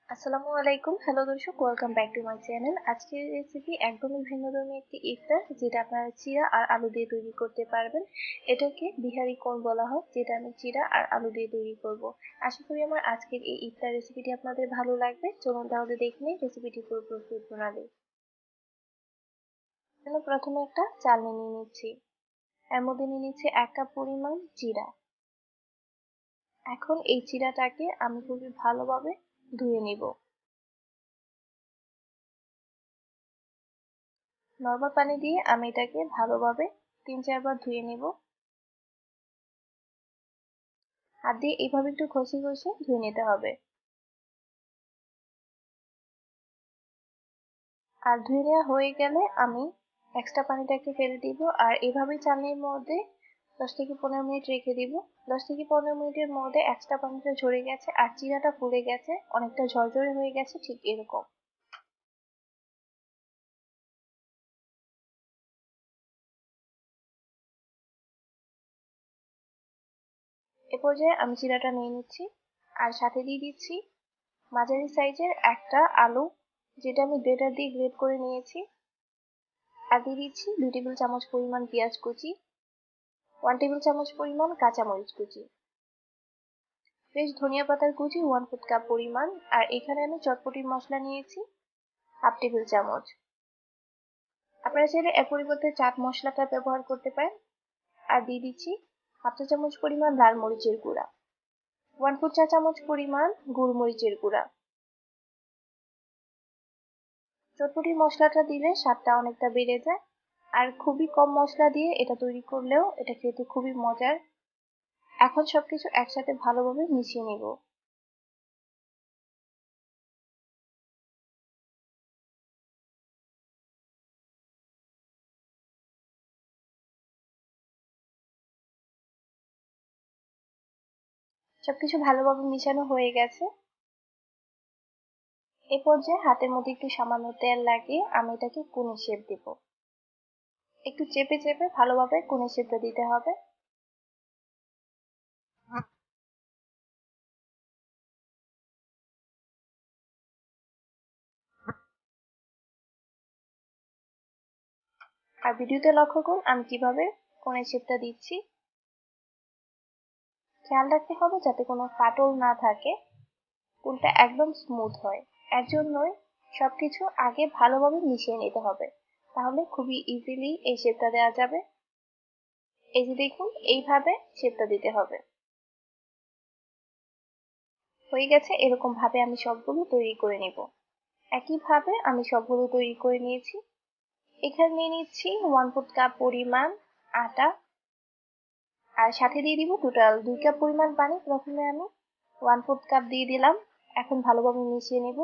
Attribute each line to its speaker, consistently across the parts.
Speaker 1: আসসালামু আলাইকুম। হ্যালো দর্শক, welcome back to my channel. আজকের রেসিপি একদমই ভিন্নধর্মী একটি ইফতার, যেটা আপনারা চিড়া আর আলু দিয়ে তৈরি করতে পারবেন। এটাকে বিহারি কোণ বলা হয়, যেটা আমি চিড়া আর আলু দিয়ে তৈরি করব। আশা করি আমার আজকের এই ইফতার রেসিপিটি আপনাদের ভালো লাগবে। চলুন তাহলে দেখে নিই রেসিপিটি পুরো প্রস্তুত প্রণালী। প্রথমে একটা চালনি নিয়ে নিচ্ছি, এর মধ্যে নিয়ে নিচ্ছি 1 কাপ পরিমাণ চিড়া। এখন এই চিড়াটাকে আমি খুবই ভালোভাবে ধুয়ে নিব। নরমাল পানি দিয়ে আমি এটাকে ভালোভাবে 3-4 বার ধুয়ে নেব। হাত দিয়ে এইভাবে একটু ঘষে ঘষে ধুয়ে নিতে হবে। আর ধুয়ে নেওয়া হয়ে গেলে আমি এক্সট্রা পানিটাকে ফেলে দিব, আর এভাবেই চালনির মধ্যে 10 থেকে 15 মিনিট রেখে দিব। 10 থেকে 15 মিনিটের মধ্যে এক্সট্রা পানিটা ঝরে গেছে আর চিড়াটা ফুলে গেছে, অনেকটা ঝরঝরে হয়ে গেছে, ঠিক এরকম। এ পর্যায়ে আমি চিড়াটা নিয়ে নিচ্ছি, আর সাথে দিয়ে দিচ্ছি মাঝারি সাইজের একটা আলু, যেটা আমি গ্রেটার দিয়ে গ্রেট করে নিয়েছি। আর দিয়ে দিচ্ছি 2 টেবিল চামচ পরিমাণ পেঁয়াজ কুচি, 1 টেবিল চামচ পরিমাণ কাঁচামরিচ কুচি, ফ্রেশ ধনিয়া পাতার কুচি 1/4 কাপ পরিমাণ। আর এখানে আমি চটপটির মশলা নিয়েছি হাফ টেবিল চামচ। আপনারা চাইলে এর পরিবর্তে চাট মশলাটা ব্যবহার করতে পারেন। আর দিয়ে দিচ্ছি হাফ চা চামচ পরিমাণ লাল মরিচের গুঁড়া, 1/4 চা চামচ পরিমাণ গোলমরিচের গুঁড়া। চটপটি মশলাটা দিলে স্বাদটা অনেকটা বেড়ে যায়, আর খুবই কম মশলা দিয়ে এটা তৈরি করলেও এটা খেতে খুবই মজার। এখন সবকিছু একসাথে ভালোভাবে মিশিয়ে নেব। সবকিছু ভালোভাবে মিশানো হয়ে গেছে। এ পর্যায়ে হাতের মধ্যে একটু সামান্য তেল লাগিয়ে আমি এটাকে কোণে শেপ দিব। একটু চেপে চেপে ভালোভাবে কোণে শেপটা দিতে হবে। আর ভিডিওতে লক্ষ্য করুন আমি কিভাবে কোণে শেপটা দিচ্ছি। খেয়াল রাখতে হবে যাতে কোনো ফাটল না থাকে, কোণটা একদম স্মুথ হয়। এর জন্যই সবকিছু আগে ভালোভাবে মিশিয়ে নিতে হবে, তাহলে খুবই ইজিলি এই শেপটা দেওয়া যাবে। এই যে দেখুন, এইভাবে শেপটা দিতে হবে। হয়ে গেছে, এরকম ভাবে আমি সবগুলো তৈরি করে নিব। একইভাবে আমি সবগুলো তৈরি করে নিয়েছি। এখানে নিয়ে নিচ্ছি 1/4 কাপ পরিমাণ আটা, আর সাথে দিয়ে দিব টোটাল 2 কাপ পরিমাণ পানি। প্রথমে আমি 1/4 কাপ দিয়ে দিলাম, এখন ভালোভাবে মিশিয়ে নেব।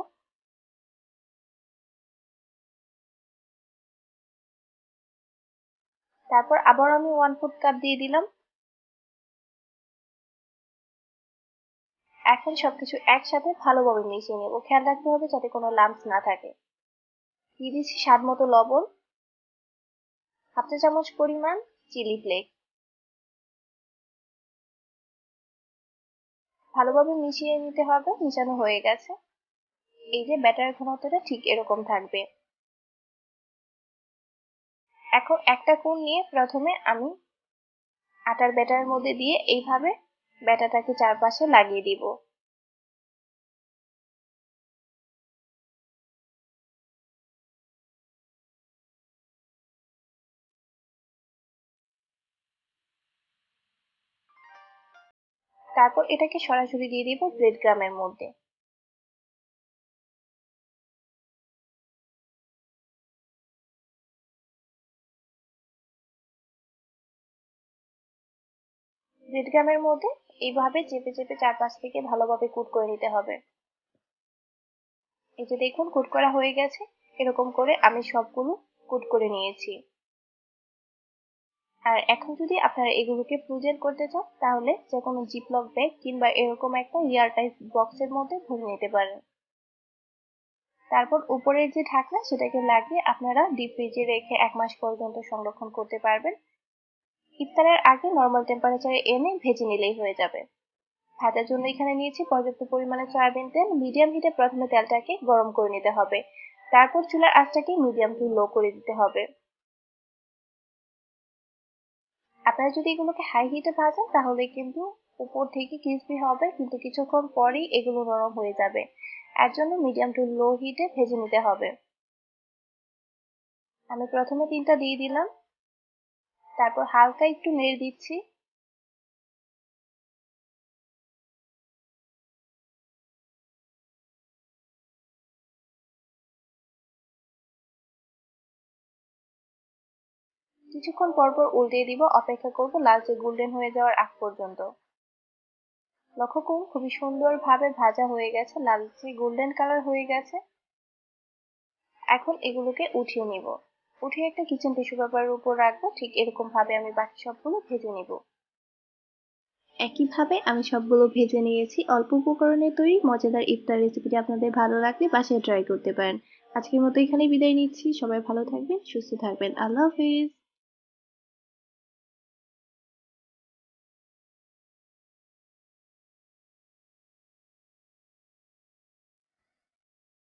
Speaker 1: তারপর আবার আমি 1/4 কাপ দিয়ে দিলাম। এখন সবকিছু একসাথে ভালোভাবে মিশিয়ে নেব। খেয়াল রাখতে হবে যাতে কোনো লাম্পস না থাকে। দিয়ে দিচ্ছি স্বাদ মতো লবণ, হাফ চা চামচ পরিমাণ চিলি ফ্লেক্স। ভালোভাবে মিশিয়ে নিতে হবে। মিশানো হয়ে গেছে। এই যে ব্যাটারের ঘনত্বটা ঠিক এরকম থাকবে। এখন একটা কোণ নিয়ে প্রথমে আমি আটার ব্যাটারের মধ্যে দিয়ে এইভাবে ব্যাটারটাকে চারপাশে লাগিয়ে দিব। তারপর এটাকে সরাসরি দিয়ে দিব ব্রেড ক্রামের মধ্যে। ব্রেড ক্রামের মধ্যে এইভাবে চেপে চেপে চারপাশ থেকে ভালোভাবে কুট করে নিতে হবে। এই যে দেখুন, কুট করা হয়ে গেছে। এরকম করে আমি সবগুলো কুট করে নিয়েছি। আর এখন যদি আপনারা এগুলোকে ফ্রোজেন করতে চান, তাহলে যে কোনো জিপলক ব্যাগ কিংবা এরকম একটা এয়ার টাইট বক্সের মধ্যে ভরে নিতে পারেন। তারপর উপরের যে ঢাকনা সেটাকে লাগিয়ে আপনারা ডিপ ফ্রিজে রেখে 1 মাস পর্যন্ত সংরক্ষণ করতে পারবেন। ইফতারের আগে নর্মাল টেম্পারেচারে এনে ভেজে নিলেই হয়ে যাবে। ভাজার জন্য এখানে নিয়েছি পর্যাপ্ত পরিমাণে সয়াবিন তেল। মিডিয়াম হিটে প্রথমে তেলটাকে গরম করে নিতে হবে, তারপর চুলার আঁচটাকে মিডিয়াম টু লো করে দিতে হবে। আপনারা যদি এগুলোকে হাই হিটে ভাজেন তাহলে কিন্তু উপর থেকে ক্রিসপি হবে, কিন্তু কিছুক্ষণ পরেই এগুলো নরম হয়ে যাবে। এর জন্য মিডিয়াম টু লো হিটে ভেজে নিতে হবে। আমি প্রথমে 3টা দিয়ে দিলাম, তারপর হালকা একটু নেড়ে দিচ্ছি। কিছুক্ষণ পর পর উল্টিয়ে দিব, অপেক্ষা করব লালচে গোল্ডেন হয়ে যাওয়ার আগ পর্যন্ত। লক্ষ্য করুন খুবই সুন্দরভাবে ভাজা হয়ে গেছে, লালচে গোল্ডেন কালার হয়ে গেছে। এখন এগুলোকে উঠিয়ে নিব। উঠিয়ে একটা কিচেন টিস্যু পেপারের উপর রাখবো। ঠিক এরকম ভাবে আমি বাকি সবগুলো ভেজে নিব। একইভাবে আমি সবগুলো ভেজে নিয়েছি। অল্প উপকরণে তৈরি মজাদার ইফতার রেসিপিটি আপনাদের ভালো লাগলে বাসায় ট্রাই করতে পারেন। আজকের মতো এখানেই বিদায় নিচ্ছি। সবাই ভালো থাকবেন, সুস্থ থাকবেন। আল্লাহ হাফেজ।